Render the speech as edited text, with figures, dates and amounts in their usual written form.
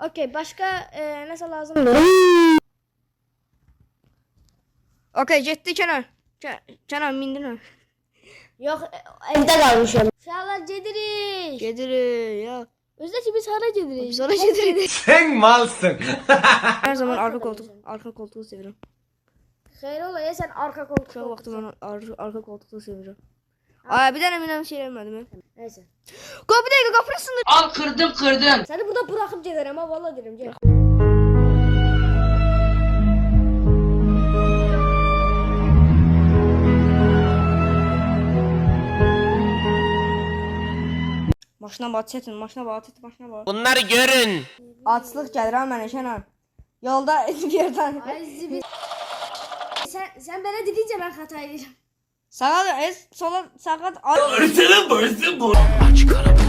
Okey, başka nəsə lazımdır? Okey, getdi Kənan. Kənan mindin. Yox, evdə qalmışam. Uşaqlar gedirik. Gedirik ya. Özdə ki biz hara gedirik? Biz hara gedirik? Sen malsın. Her zaman arka koltuğu seviyorum. Xeyr ola, ya sən arka koltuqda Şu vaxtı otursan. ben arka koltuğu seviyorum. Ay bir dənə minəm şey eləmədim. Nəysə. Qapı dəqiqə qapısında. Al kırdım. Səni burada buraxıb gedərəm ha, valla deyirəm, gəl. Maşına bax, çətin, maşına bax. Bunları görün. Açlıq gəlir ha mənə Kənan. Yolda bir yerdən. Ay zibil. Sən belə dediyincə mən xəta edirəm. Sağa, sola, sağa. Senin başın bu. Aç karabı.